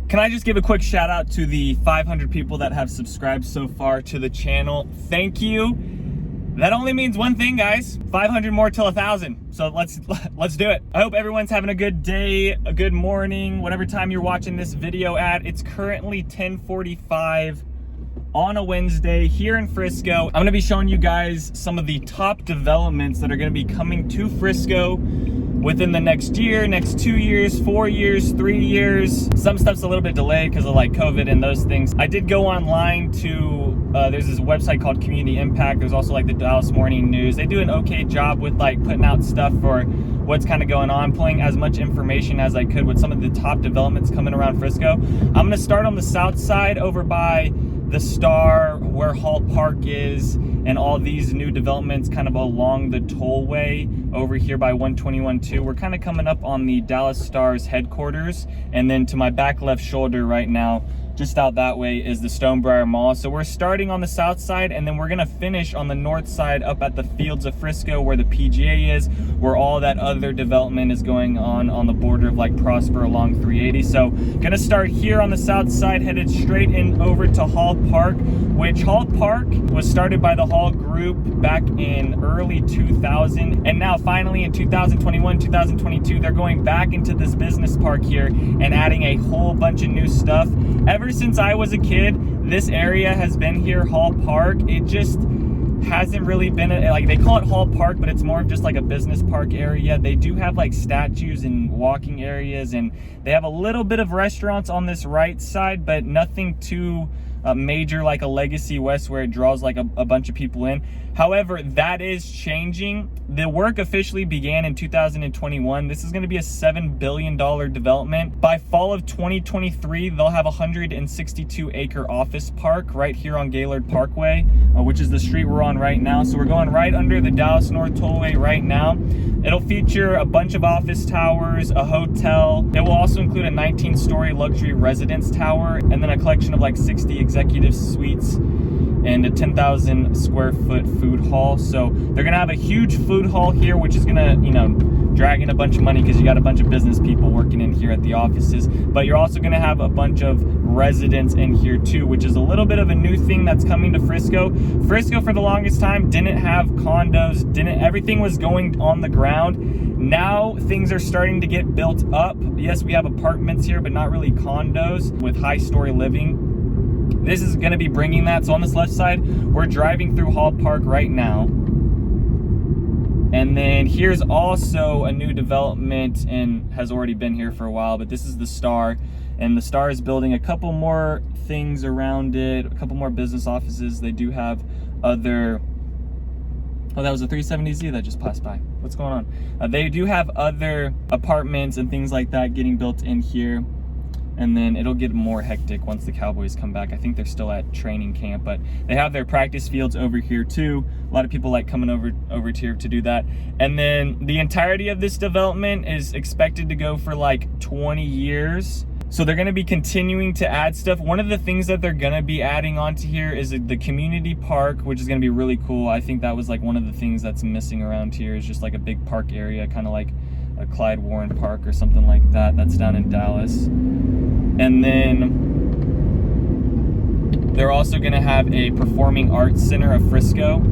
Can I just give a quick shout out to the 500 people that have subscribed so far to the channel? Thank you. That only means one thing, guys. 500 more till 1,000. So let's do it. I hope everyone's having a good day, a good morning, whatever time you're watching this video at. It's currently 10:45 on a Wednesday here in Frisco. I'm gonna be showing you guys some of the top developments that are gonna be coming to Frisco within the next year, next 2 years, 4 years, 3 years. Some stuff's a little bit delayed because of like COVID and those things. I did go online to, there's this website called Community Impact. There's also like the Dallas Morning News. They do an okay job with like putting out stuff for what's kind of going on, pulling as much information as I could with some of the top developments coming around Frisco. I'm gonna start on the south side over by the Star, where Hall Park is, and all these new developments kind of along the tollway over here by 121-2. We're kind of coming up on the Dallas Star's headquarters, and then to my back left shoulder right now, just out that way, is the Stonebriar Mall. So we're starting on the south side, and then we're gonna finish on the north side up at the Fields of Frisco where the Pga is, where all that other development is going on the border of like Prosper along 380. So gonna start here on the south side, headed straight in over to Hall Park, which Hall Park was started by the Hall Group back in early 2000, and now finally in 2021, 2022, they're going back into this business park here and adding a whole bunch of new stuff. Ever since I was a kid, this area has been here, Hall Park. It just hasn't really been, like they call it Hall Park, but it's more of just like a business park area. They do have like statues and walking areas, and they have a little bit of restaurants on this right side, but nothing too major like a Legacy West where it draws like a bunch of people in. However, that is changing. The work officially began in 2021. This is going to be a $7 billion development. By fall of 2023, they'll have a 162-acre office park right here on Pga Parkway, which is the street we're on right now. So we're going right under the Dallas North Tollway right now. It'll feature a bunch of office towers, a hotel. It will also include a 19-story luxury residence tower, and then a collection of like 60 executive suites and a 10,000 square foot food hall. So they're gonna have a huge food hall here, which is gonna, you know, drag in a bunch of money because you got a bunch of business people working in here at the offices. But you're also gonna have a bunch of residents in here too, which is a little bit of a new thing that's coming to Frisco. Frisco for the longest time didn't have condos, everything was going on the ground. Now things are starting to get built up. Yes, we have apartments here, but not really condos with high story living. This is going to be bringing that. So on this left side, we're driving through Hall Park right now. And then here's also a new development, and has already been here for a while, but this is the Star. And the Star is building a couple more things around it, a couple more business offices. They do have other... Oh, that was a 370Z that just passed by. What's going on? They do have other apartments and things like that getting built in here. And then it'll get more hectic once the Cowboys come back. I think they're still at training camp, but they have their practice fields over here too. A lot of people like coming over here to do that. And then the entirety of this development is expected to go for like 20 years. So they're gonna be continuing to add stuff. One of the things that they're gonna be adding onto here is the community park, which is gonna be really cool. I think that was like one of the things that's missing around here, is just like a big park area, kind of like a Clyde Warren Park or something like that. That's down in Dallas. And then they're also gonna have a performing arts center of Frisco.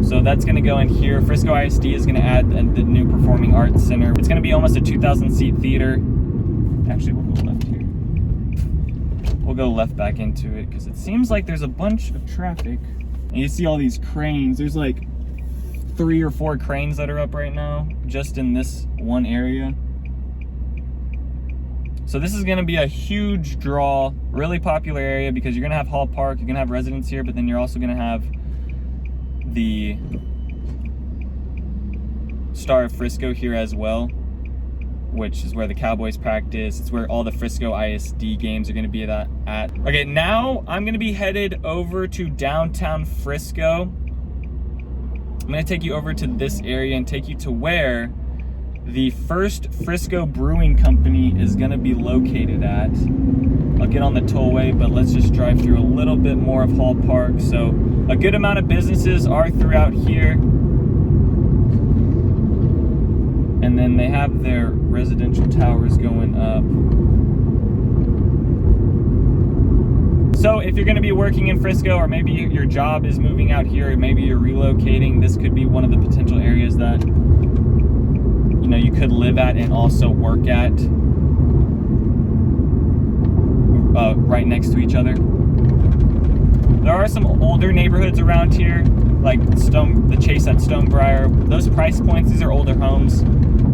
So that's gonna go in here. Frisco ISD is gonna add the new performing arts center. It's gonna be almost a 2,000 seat theater. Actually, we'll go left here. We'll go left back into it because it seems like there's a bunch of traffic. And you see all these cranes. There's like 3 or 4 cranes that are up right now just in this one area. So this is gonna be a huge draw, really popular area, because you're gonna have Hall Park, you're gonna have residents here, but then you're also gonna have the Star of Frisco here as well, which is where the Cowboys practice. It's where all the Frisco ISD games are gonna be at. Okay, now I'm gonna be headed over to downtown Frisco. I'm gonna take you over to this area and take you to where the first Frisco Brewing Company is gonna be located at. I'll get on the tollway, but let's just drive through a little bit more of Hall Park. So a good amount of businesses are throughout here. And then they have their residential towers going up. So if you're going to be working in Frisco, or maybe your job is moving out here, or maybe you're relocating, this could be one of the potential areas that, you know, you could live at and also work at right next to each other. There are some older neighborhoods around here, like the Chase at Stonebriar. Those price points, these are older homes,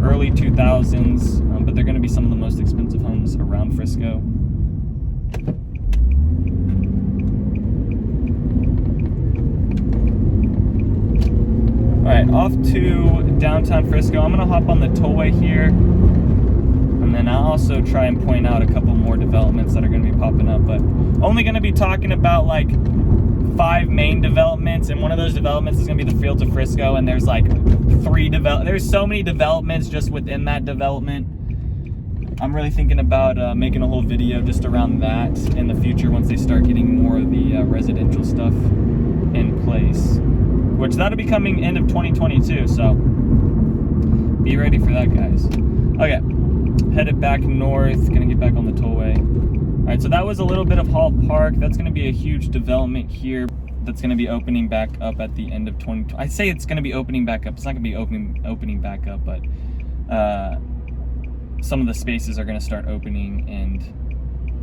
early 2000s, but they're going to be some of the most expensive homes around Frisco. All right, off to downtown Frisco. I'm going to hop on the tollway here, and then I'll also try and point out a couple more developments that are going to be popping up, but only going to be talking about like 5 main developments, and one of those developments is going to be the Fields of Frisco, and there's like there's so many developments just within that development. I'm really thinking about making a whole video just around that in the future once they start getting more of the residential stuff in place, which that'll be coming end of 2022, so be ready for that, guys. Okay, headed back north, gonna get back on the tollway. All right, so that was a little bit of Hall Park. That's gonna be a huge development here that's gonna be opening back up at the end of 2020. I say it's gonna be opening back up. It's not gonna be opening back up, but some of the spaces are gonna start opening and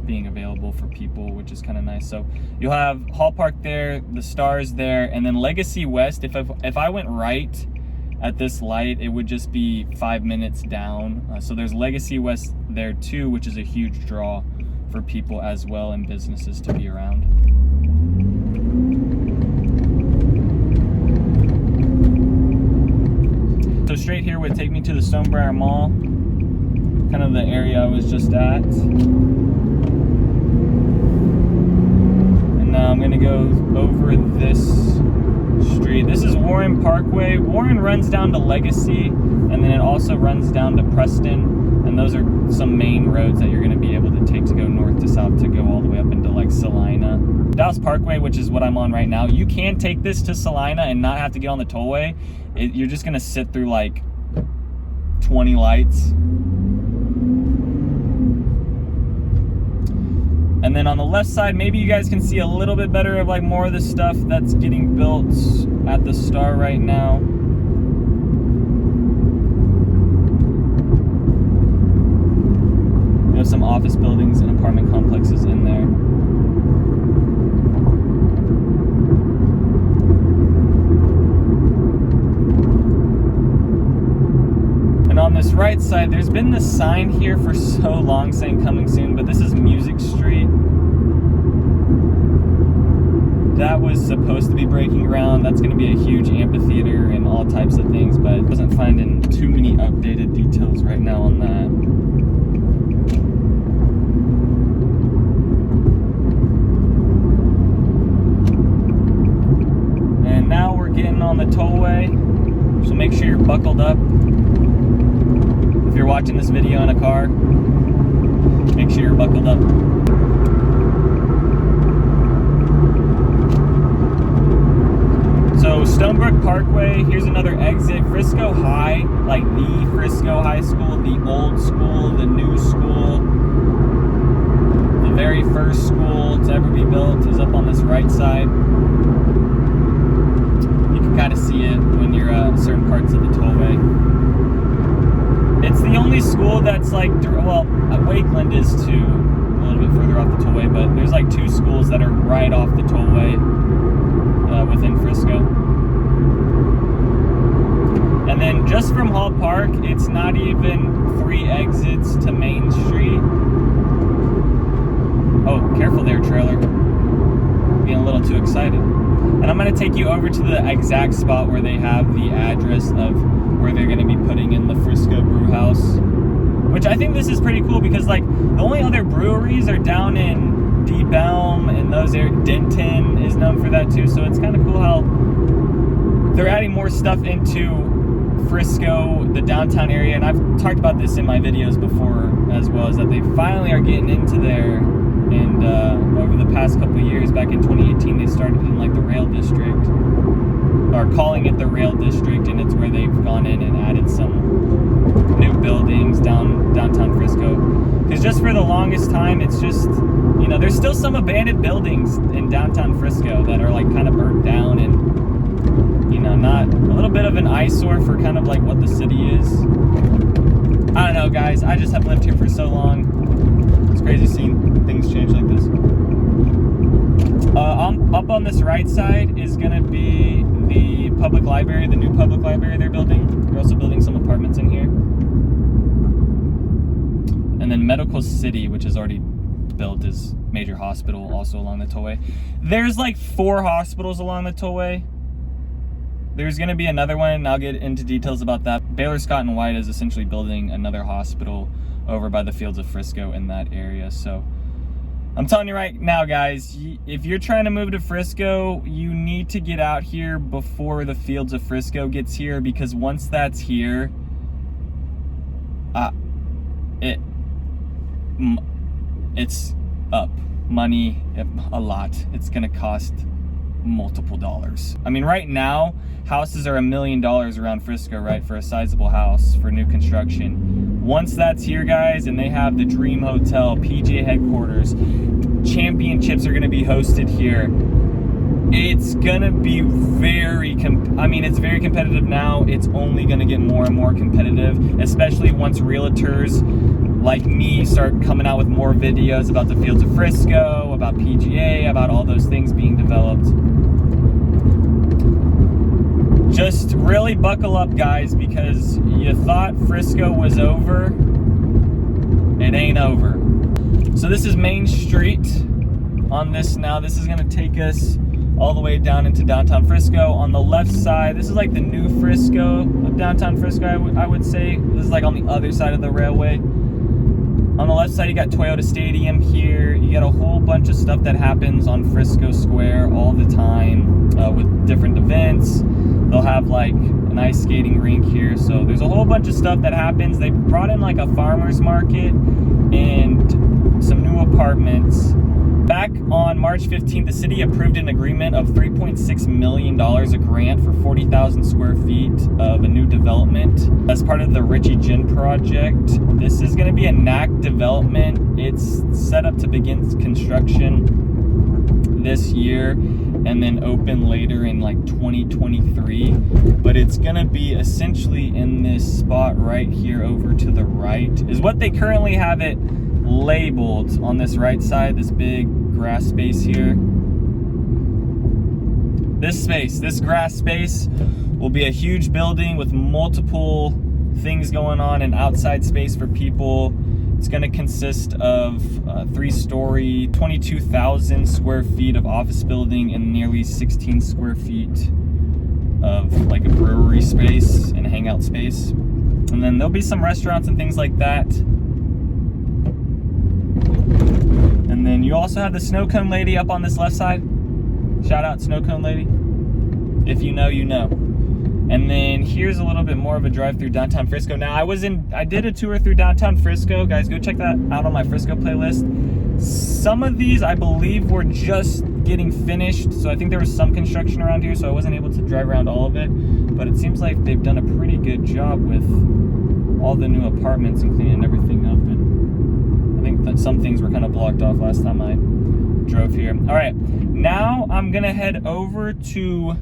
being available for people, which is kind of nice. So you'll have Hall Park there, the Stars there, and then Legacy West. If I went right at this light, it would just be 5 minutes down. So there's Legacy West there too, which is a huge draw for people as well and businesses to be around. So straight here would take me to the Stonebriar Mall, kind of the area I was just at. And now I'm gonna go over this street. This is Warren Parkway. Warren runs down to Legacy, and then it also runs down to Preston. And those are some main roads that you're going to be able to take to go north to south to go all the way up into like Salina. Dallas Parkway, which is what I'm on right now, you can take this to Salina and not have to get on the tollway. You're just going to sit through like 20 lights. And then on the left side, maybe you guys can see a little bit better of like more of the stuff that's getting built at the Star right now. We have some office buildings and apartment complexes in there. And on this right side, there's been this sign here for so long saying coming soon, but this is Music Street. That was supposed to be breaking ground. That's going to be a huge amphitheater and all types of things, but it doesn't find in too many updated details right now on that. And now we're getting on the tollway, so make sure you're buckled up. If you're watching this video in a car, make sure you're buckled up. So Stonebriar Parkway, here's another exit. Frisco High, like the Frisco High School, the old school, the new school, the very first school to ever be built is up on this right side. You can kind of see it when you're at certain parts of the tollway. It's the only school that's like, well, Wakeland is too, a little bit further off the tollway, but there's like 2 schools that are right off the tollway within Frisco. And then just from Hall Park, it's not even 3 exits to Main Street. Oh, careful there, trailer. Being a little too excited. And I'm going to take you over to the exact spot where they have the address of where they're going to be putting in the Frisco Brew House. Which I think this is pretty cool because like the only other breweries are down in Deep Elm and those areas. Denton is known for that too. So it's kind of cool how they're adding more stuff into Frisco, the downtown area. And I've talked about this in my videos before as well, is that they finally are getting into there. And over the past couple of years, back in 2018, they started in like the rail district, or calling it the rail district, and it's where they've gone in and added some new buildings downtown Frisco. Because just for the longest time, it's just, you know, There's still some abandoned buildings in downtown Frisco that are like kind of burnt down and, you know, not a little bit of an eyesore for kind of like what the city is. I don't know, guys. I just have lived here for so long. It's crazy seeing things change like this. Up on this right side is gonna be the public library, the new public library they're building. They're also building some apartments in here. And then Medical City, which is already built, is major hospital also along the tollway. There's like 4 hospitals along the tollway. There's gonna be another one, and I'll get into details about that. Baylor Scott & White is essentially building another hospital over by the Fields of Frisco in that area. So I'm telling you right now, guys, if you're trying to move to Frisco, you need to get out here before the Fields of Frisco gets here, because once that's here, it's up. Money, a lot. It's gonna cost multiple dollars. I mean, right now, houses are $1 million around Frisco, right, for a sizable house for new construction. Once that's here, guys, and they have the Dream Hotel, Pga Headquarters, championships are gonna be hosted here. It's gonna be it's very competitive now. It's only gonna get more and more competitive, especially once realtors like me start coming out with more videos about the Fields of Frisco, about PGA, about all those things being developed. Just really buckle up, guys, because you thought Frisco was over. It ain't over. So this is Main Street on this now. This is gonna take us all the way down into downtown Frisco. On the left side, this is like the new Frisco of downtown Frisco, I would say. This is like on the other side of the railway. On the left side, you got Toyota Stadium here. You got a whole bunch of stuff that happens on Frisco Square all the time with different events. They'll have like an ice skating rink here. So there's a whole bunch of stuff that happens. They brought in like a farmer's market and some new apartments. Back on March 15th, the city approved an agreement of $3.6 million, a grant for 40,000 square feet of a new development as part of the Richie Gin project. This is going to be a NAC development. It's set up to begin construction this year and then open later in like 2023. But it's going to be essentially in this spot right here over to the right is what they currently have it labeled on this right side, this big grass space here. This grass space will be a huge building with multiple things going on and outside space for people. It's going to consist of a 3-story, 22,000 square feet of office building and nearly 16 square feet of like a brewery space and a hangout space. And then there'll be some restaurants and things like that. And then you also have the Snow Cone Lady up on this left side. Shout out Snow Cone Lady. If you know, you know. And then here's a little bit more of a drive through downtown Frisco. Now I did a tour through downtown Frisco. Guys, go check that out on my Frisco playlist. Some of these I believe were just getting finished. So I think there was some construction around here, so I wasn't able to drive around all of it. But it seems like they've done a pretty good job with all the new apartments and cleaning everything up. And I think that some things were kind of blocked off last time I drove here. All right, now I'm gonna head over to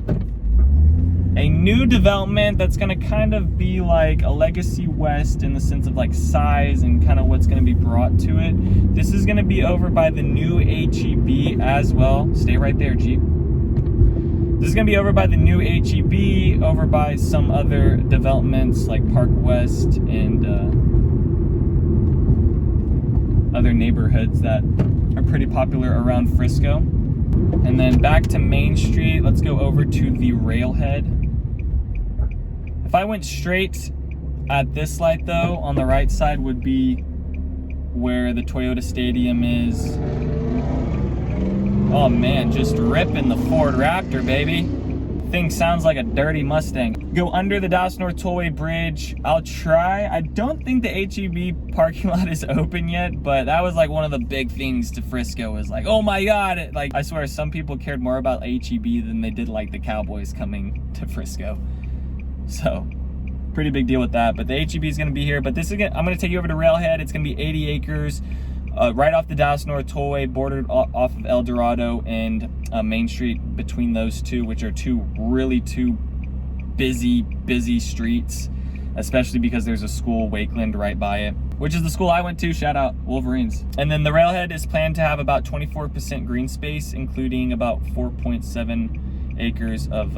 a new development that's gonna kind of be like a Legacy West in the sense of like size and kind of what's gonna be brought to it. This is gonna be over by the new HEB as well. Stay right there, Jeep. This is gonna be over by the new HEB, over by some other developments like Park West and other neighborhoods that are pretty popular around Frisco. And then back to Main Street, let's go over to the railhead. If I went straight at this light though, on the right side would be where the Toyota Stadium is. Oh man, just ripping the Ford Raptor, baby. Thing sounds like a dirty Mustang. Go under the Dallas North Tollway Bridge. I'll try. I don't think the HEB parking lot is open yet, but that was like one of the big things to Frisco was like, oh my God. Like, I swear some people cared more about HEB than they did like the Cowboys coming to Frisco. So, pretty big deal with that. But the HEB is gonna be here. But this is I'm gonna take you over to Railhead. It's gonna be 80 acres. right off the Dallas North Tollway, bordered off of El Dorado and Main Street, between those two, which are two busy streets, especially because there's a school, Wakeland, right by it, which is the school I went to. Shout out Wolverines. And then the railhead is planned to have about 24% green space, including about 4.7 acres of,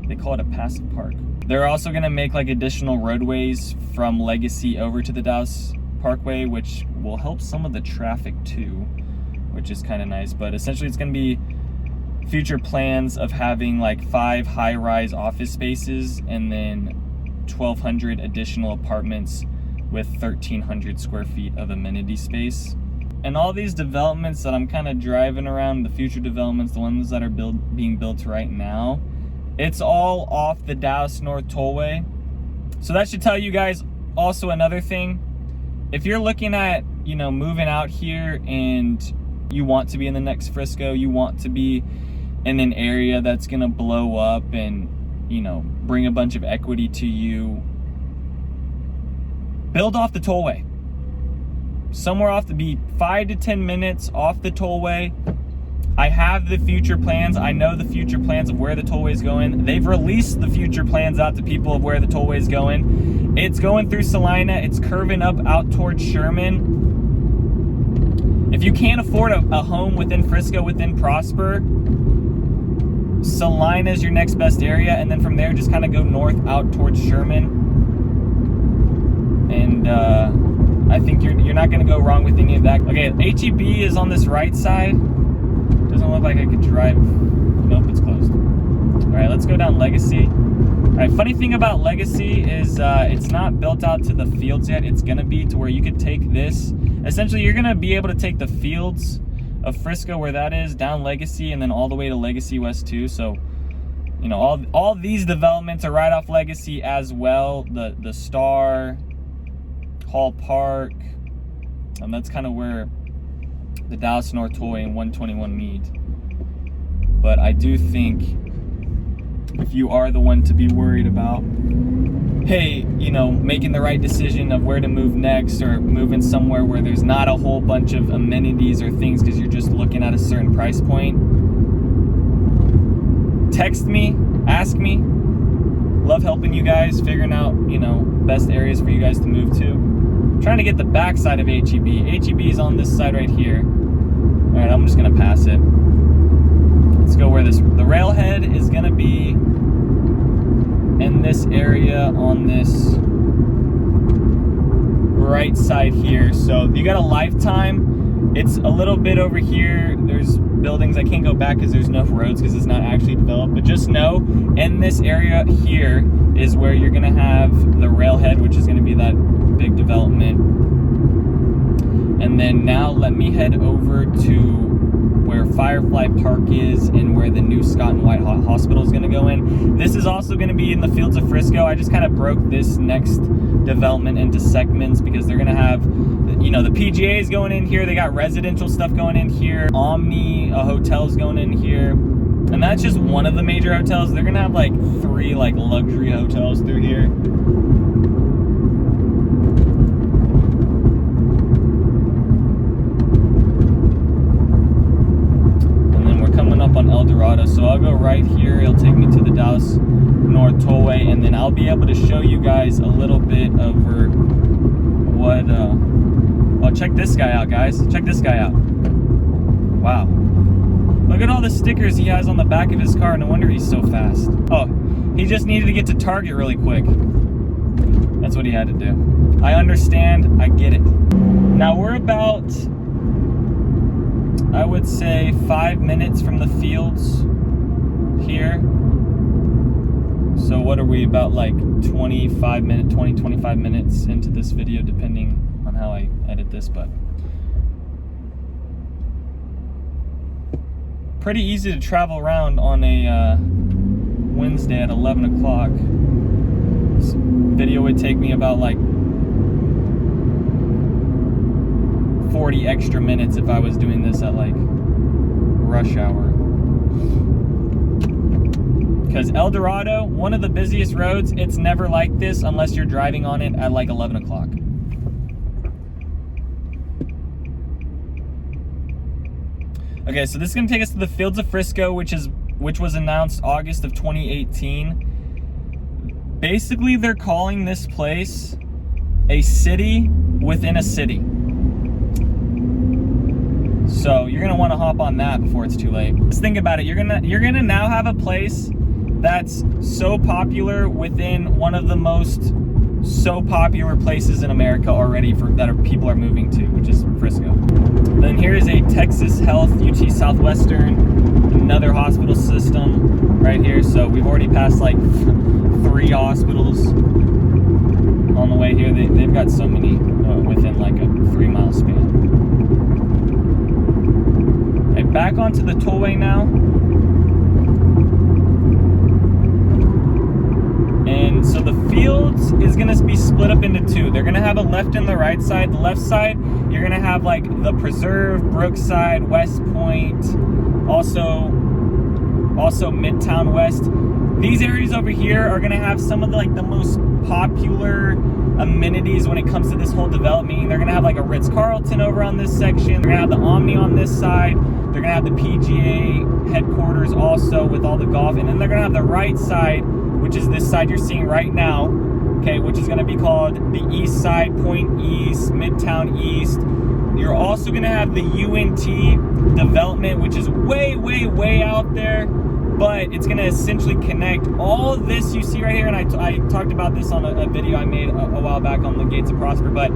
they call it a passive park. They're also gonna make like additional roadways from Legacy over to the Dallas Parkway, which will help some of the traffic too, which is kind of nice. But essentially it's gonna be future plans of having like 5 high-rise office spaces and then 1,200 additional apartments with 1,300 square feet of amenity space. And all these developments that I'm kind of driving around, the future developments, the ones that are being built right now, it's all off the Dallas North Tollway. So that should tell you guys also another thing. If you're looking at, you know, moving out here and you want to be in the next Frisco, you want to be in an area that's gonna blow up and, you know, bring a bunch of equity to you, build off the tollway. Somewhere off the beat, 5 to 10 minutes off the tollway. I have the future plans. I know the future plans of where the tollway is going. They've released the future plans out to people of where the tollway is going. It's going through Salina. It's curving up out towards Sherman. If you can't afford a home within Frisco, within Prosper, Salina is your next best area, and then from there just kind of go north out towards Sherman. And I think you're not going to go wrong with any of that. Okay, HEB is on this right side. Doesn't look like I could drive. Nope, it's closed. All right, let's go down Legacy. All right, funny thing about Legacy is it's not built out to the fields yet. It's going to be to where you could take this. Essentially, you're going to be able to take the fields of Frisco, where that is, down Legacy, and then all the way to Legacy West too. So, you know, all these developments are right off Legacy as well. The Star, Hall Park, and that's kind of where the Dallas North Tollway and 121 meet. But I do think if you are the one to be worried about, hey, you know, making the right decision of where to move next, or moving somewhere where there's not a whole bunch of amenities or things because you're just looking at a certain price point, text me, ask me. Love helping you guys, figuring out, you know, best areas for you guys to move to. I'm trying to get the back side of HEB. HEB is on this side right here. All right, I'm just gonna pass it. Let's go where the railhead is gonna be in this area on this right side here. So you got a Lifetime. It's a little bit over here. There's buildings. I can't go back because there's no roads because it's not actually developed. But just know, in this area here is where you're gonna have the railhead, which is gonna be that big development. And then now let me head over to where Firefly Park is and where the new Scott and White Hospital is going to go in. This is also going to be in the fields of Frisco. I just kind of broke this next development into segments because they're going to have, you know, the PGA is going in here. They got residential stuff going in here. Omni hotels going in here. And that's just one of the major hotels. They're going to have like 3 like luxury hotels through here. Up on El Dorado, so I'll go right here. It'll take me to the Dallas North Tollway, and then I'll be able to show you guys a little bit over what oh, check this guy out, guys. Check this guy out. Wow, look at all the stickers he has on the back of his car. No wonder he's so fast. Oh, he just needed to get to Target really quick. That's what he had to do. I understand, I get it. Now we're about, I would say, 5 minutes from the fields here. So what are we, about like 25 minutes into this video, depending on how I edit this, but pretty easy to travel around on a Wednesday at 11 o'clock. This video would take me about like 40 extra minutes if I was doing this at like rush hour. Because El Dorado, one of the busiest roads, it's never like this unless you're driving on it at like 11 o'clock. Okay, so this is gonna take us to the Fields of Frisco, which was announced August of 2018. Basically, they're calling this place a city within a city. So you're gonna want to hop on that before it's too late. Just think about it. You're gonna now have a place that's so popular within one of the most so popular places in America already people are moving to, which is Frisco. Then here is a Texas Health, UT Southwestern, another hospital system right here. So we've already passed like 3 hospitals on the way here. They've got so many within like a 3-mile span. Okay, back onto the tollway now. And so the Fields is gonna be split up into 2. They're gonna have a left and the right side. The left side, you're gonna have like the Preserve, Brookside, West Point, also Midtown West. These areas over here are gonna have some of the most popular amenities when it comes to this whole development. They're gonna have like a Ritz-Carlton over on this section. They're gonna have the Omni on this side. They're gonna have the Pga Headquarters also with all the golf, and then they're gonna have the right side, which is this side you're seeing right now, okay, which is gonna be called the East Side, Point East, Midtown East. You're also gonna have the UNT development, which is way, way, way out there, but it's gonna essentially connect all of this you see right here, and I talked about this on a video I made a while back on the Gates of Prosper, but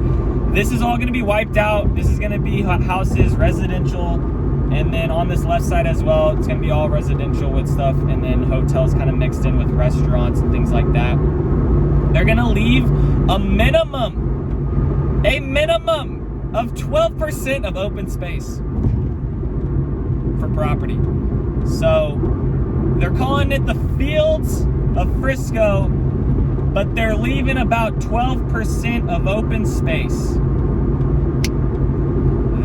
this is all gonna be wiped out. This is gonna be houses, residential, and then on this left side as well, it's gonna be all residential with stuff, and then hotels kind of mixed in with restaurants and things like that. They're gonna leave a minimum of 12% of open space for property. So they're calling it the Fields of Frisco, but they're leaving about 12% of open space.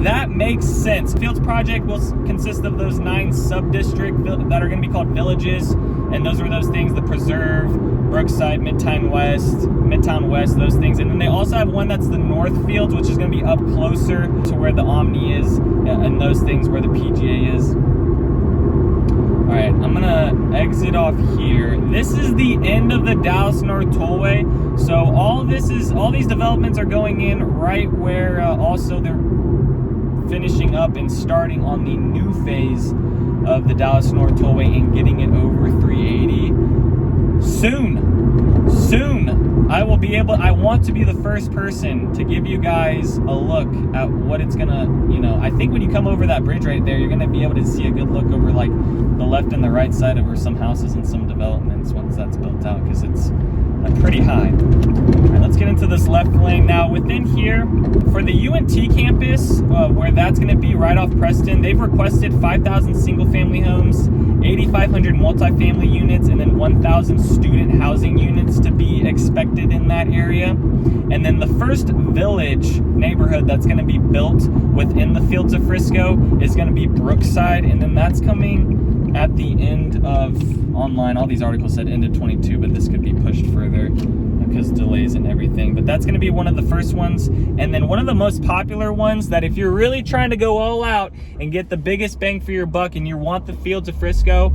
That makes sense. Fields project will consist of those 9 sub-districts that are going to be called villages, and those are those things: the Preserve, Brookside, Midtown West, those things. And then they also have one that's the North Fields, which is going to be up closer to where the Omni is, and those things where the Pga is. All right, I'm gonna exit off here. This is the end of the Dallas North Tollway. So all these developments are going in right where also they're finishing up and starting on the new phase of the Dallas North Tollway and getting it over 380 soon. I want to be the first person to give you guys a look at what it's gonna, I think when you come over that bridge right there, you're gonna be able to see a good look over like the left and the right side over some houses and some developments once that's built out, because it's pretty high. All right, let's get into this left lane now. Within here, for the UNT campus, where that's going to be right off Preston, they've requested 5,000 single-family homes, 8,500 multifamily units, and then 1,000 student housing units to be expected in that area. And then the first village neighborhood that's going to be built within the Fields of Frisco is going to be Brookside, and then that's coming at the end of, online, all these articles said end of 22, but this could be pushed further because delays and everything. But that's going to be one of the first ones. And then one of the most popular ones that if you're really trying to go all out and get the biggest bang for your buck and you want the Fields of Frisco,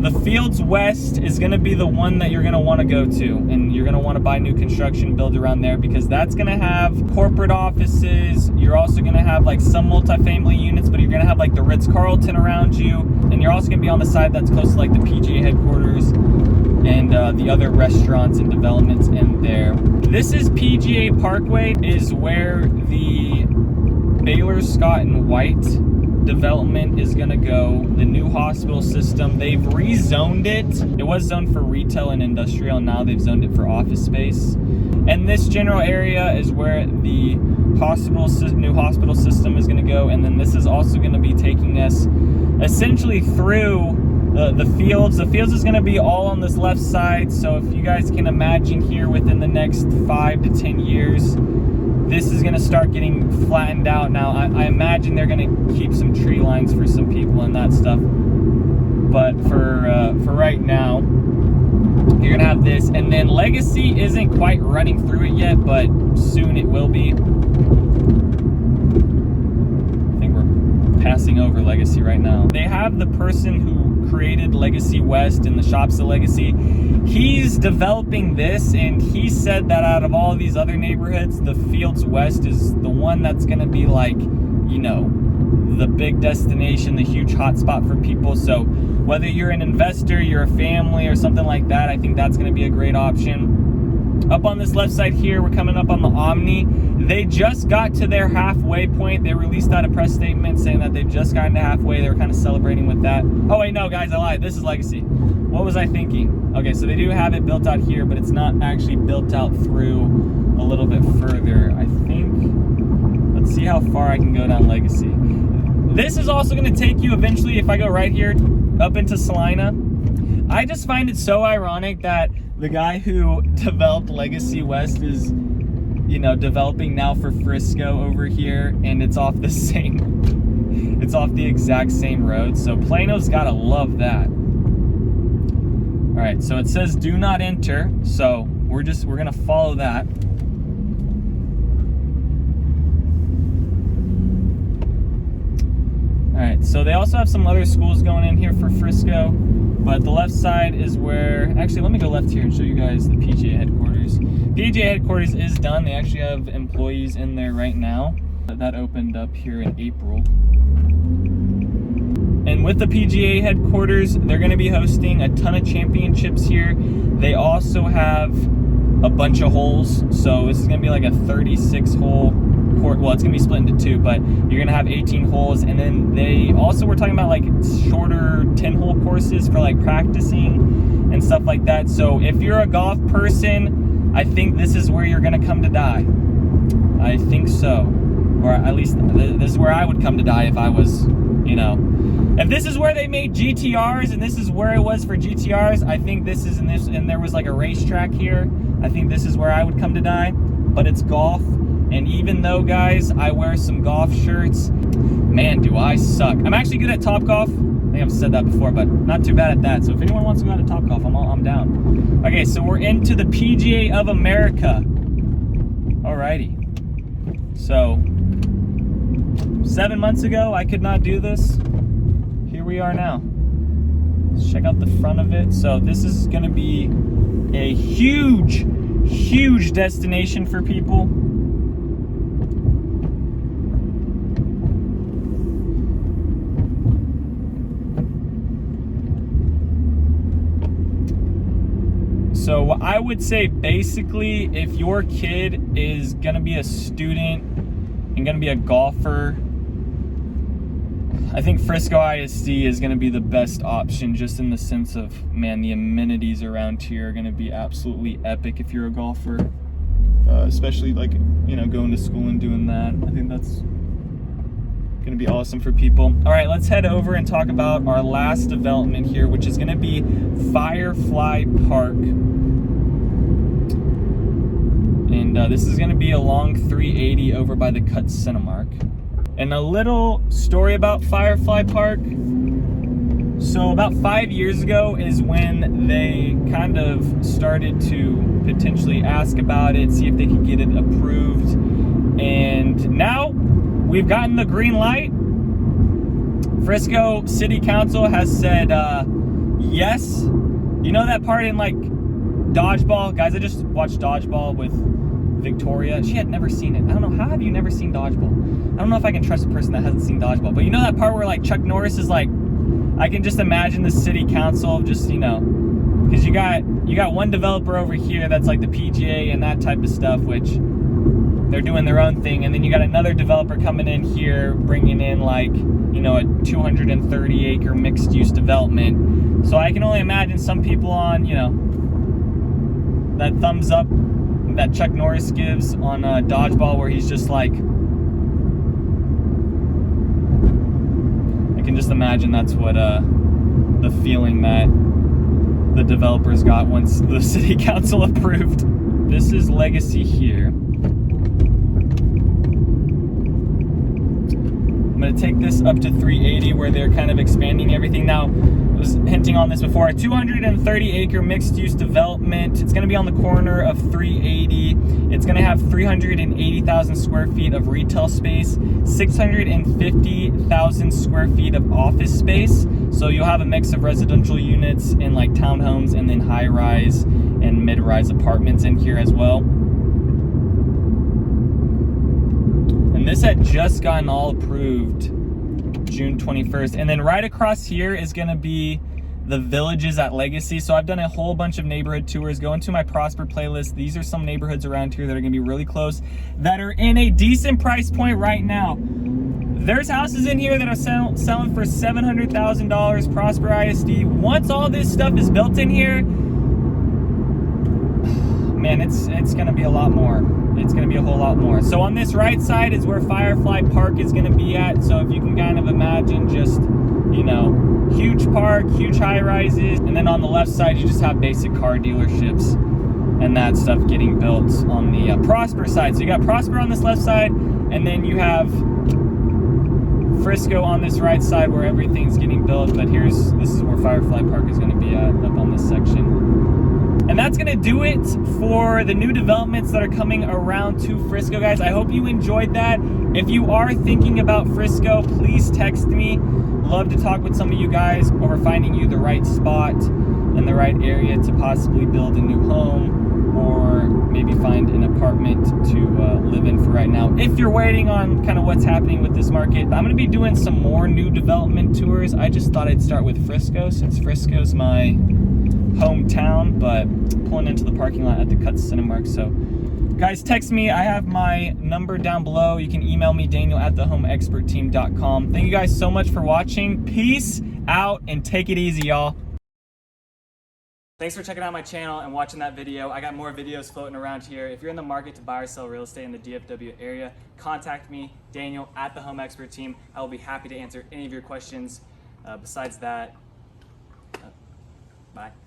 the Fields West is going to be the one that you're going to want to go to, and you're going to want to buy new construction, build around there, because that's going to have corporate offices. You're also going to have like some multifamily units, but you're going to have like the Ritz-Carlton around you, and you're also going to be on the side that's close to like the Pga Headquarters and the other restaurants and developments in there. This is Pga Parkway, is where the Baylor, Scott and White development is going to go. The new hospital system, they've rezoned it. It was zoned for retail and industrial, and now they've zoned it for office space. And this general area is where the new hospital system is going to go. And then this is also going to be taking us essentially through the Fields. The Fields is going to be all on this left side. So if you guys can imagine here, within the next 5 to 10 years, this is going to start getting flattened out. Now, I imagine they're going to keep some tree lines for some people and that stuff. But for right now, you're going to have this. And then Legacy isn't quite running through it yet, but soon it will be. I think we're passing over Legacy right now. They have the person who created Legacy West and the shops at Legacy. He's developing this, and he said that out of all of these other neighborhoods, the Fields West is the one that's gonna be like, you know, the big destination, the huge hotspot for people. So whether you're an investor, you're a family, or something like that, I think that's gonna be a great option. Up on this left side here, we're coming up on the Omni. They just got to their halfway point. They released out a press statement saying that they've just gotten to halfway. They were kind of celebrating with that. Oh wait, no guys, I lied. This is Legacy. What was I thinking? Okay, so they do have it built out here, but it's not actually built out through a little bit further. I think, let's see how far I can go down Legacy. This is also gonna take you eventually, if I go right here, up into Salina. I just find it so ironic that the guy who developed Legacy West is, you know, developing now for Frisco over here, and it's off the same, it's off the exact same road. So Plano's gotta love that. All right, so it says do not enter. So we're gonna follow that. All right, so they also have some other schools going in here for Frisco, but the left side is where, actually let me go left here and show you guys the Pga Headquarters. Pga Headquarters is done. They actually have employees in there right now. That opened up here in April. And with the Pga Headquarters, they're gonna be hosting a ton of championships here. They also have a bunch of holes. So this is gonna be like a 36 hole court. Well, it's gonna be split into two, but you're gonna have 18 holes. And then they also were talking about like shorter 10 hole courses for like practicing and stuff like that. So if you're a golf person, I think this is where you're gonna come to die. I think so. Or at least this is where I would come to die if I was, you know. If this is where they made GTRs and this is where it was for GTRs, I think this is, and there was like a racetrack here, I think this is where I would come to die. But it's golf. And even though, guys, I wear some golf shirts, man, do I suck. I'm actually good at Topgolf. I think I've said that before, but not too bad at that. So if anyone wants to go to Topgolf, I'm down. Okay, so we're into the Pga of America. Alrighty. So 7 months ago, I could not do this. Here we are now. Let's check out the front of it. So this is gonna be a huge, huge destination for people. So I would say basically if your kid is gonna be a student and gonna be a golfer, I think Frisco ISD is gonna be the best option, just in the sense of, man, the amenities around here are gonna be absolutely epic if you're a golfer. Especially like, you know, going to school and doing that. I think that's gonna be awesome for people. All right, let's head over and talk about our last development here, which is gonna be Firefly Park. And this is gonna be along 380 over by the Cut Cinemark. And a little story about Firefly Park. So about 5 years ago is when they kind of started to potentially ask about it, see if they could get it approved. And now we've gotten the green light. Frisco City Council has said yes. You know that part in like Dodgeball? Guys, I just watched Dodgeball with Victoria. She had never seen it. I don't know, how have you never seen Dodgeball? I don't know if I can trust a person that hasn't seen Dodgeball, but you know that part where like Chuck Norris is like, I can just imagine the city council just, you know, because you got one developer over here that's like the PGA and that type of stuff, which they're doing their own thing, and then you got another developer coming in here bringing in like, you know, a 230 acre mixed use development. So I can only imagine some people on, you know, that thumbs up that Chuck Norris gives on Dodgeball, where he's just like, I can just imagine that's what the feeling that the developers got once the city council approved. This is Legacy here. I'm gonna take this up to 380 where they're kind of expanding everything. Now, was hinting on this before, a 230 acre mixed use development. It's gonna be on the corner of 380. It's gonna have 380,000 square feet of retail space, 650,000 square feet of office space. So you'll have a mix of residential units and like townhomes, and then high rise and mid rise apartments in here as well. And this had just gotten all approved June 21st. And then right across here is gonna be the Villages at Legacy. So I've done a whole bunch of neighborhood tours. Go into my Prosper playlist. These are some neighborhoods around here that are gonna be really close, that are in a decent price point right now. There's houses in here that are selling for $700,000, Prosper ISD. Once all this stuff is built in here, man, it's gonna be a lot more. It's gonna be a whole lot more. So on this right side is where Firefly Park is gonna be at. So if you can kind of imagine just, you know, huge park, huge high rises. And then on the left side, you just have basic car dealerships and that stuff getting built on the Prosper side. So you got Prosper on this left side, and then you have Frisco on this right side where everything's getting built. But this is where Firefly Park is gonna be at, up on this section. And that's gonna do it for the new developments that are coming around to Frisco, guys. I hope you enjoyed that. If you are thinking about Frisco, please text me. Love to talk with some of you guys over finding you the right spot and the right area to possibly build a new home, or maybe find an apartment to live in for right now. If you're waiting on kind of what's happening with this market, I'm gonna be doing some more new development tours. I just thought I'd start with Frisco, since Frisco's my hometown, but pulling into the parking lot at the Cut Cinemark. So guys, text me. I have my number down below. You can email me, Daniel@thehomeexpertteam.com. Thank you guys so much for watching. Peace out and take it easy, y'all. Thanks for checking out my channel and watching that video. I got more videos floating around here. If you're in the market to buy or sell real estate in the DFW area, contact me, Daniel@thehomeexpertteam. I will be happy to answer any of your questions. Besides that, bye.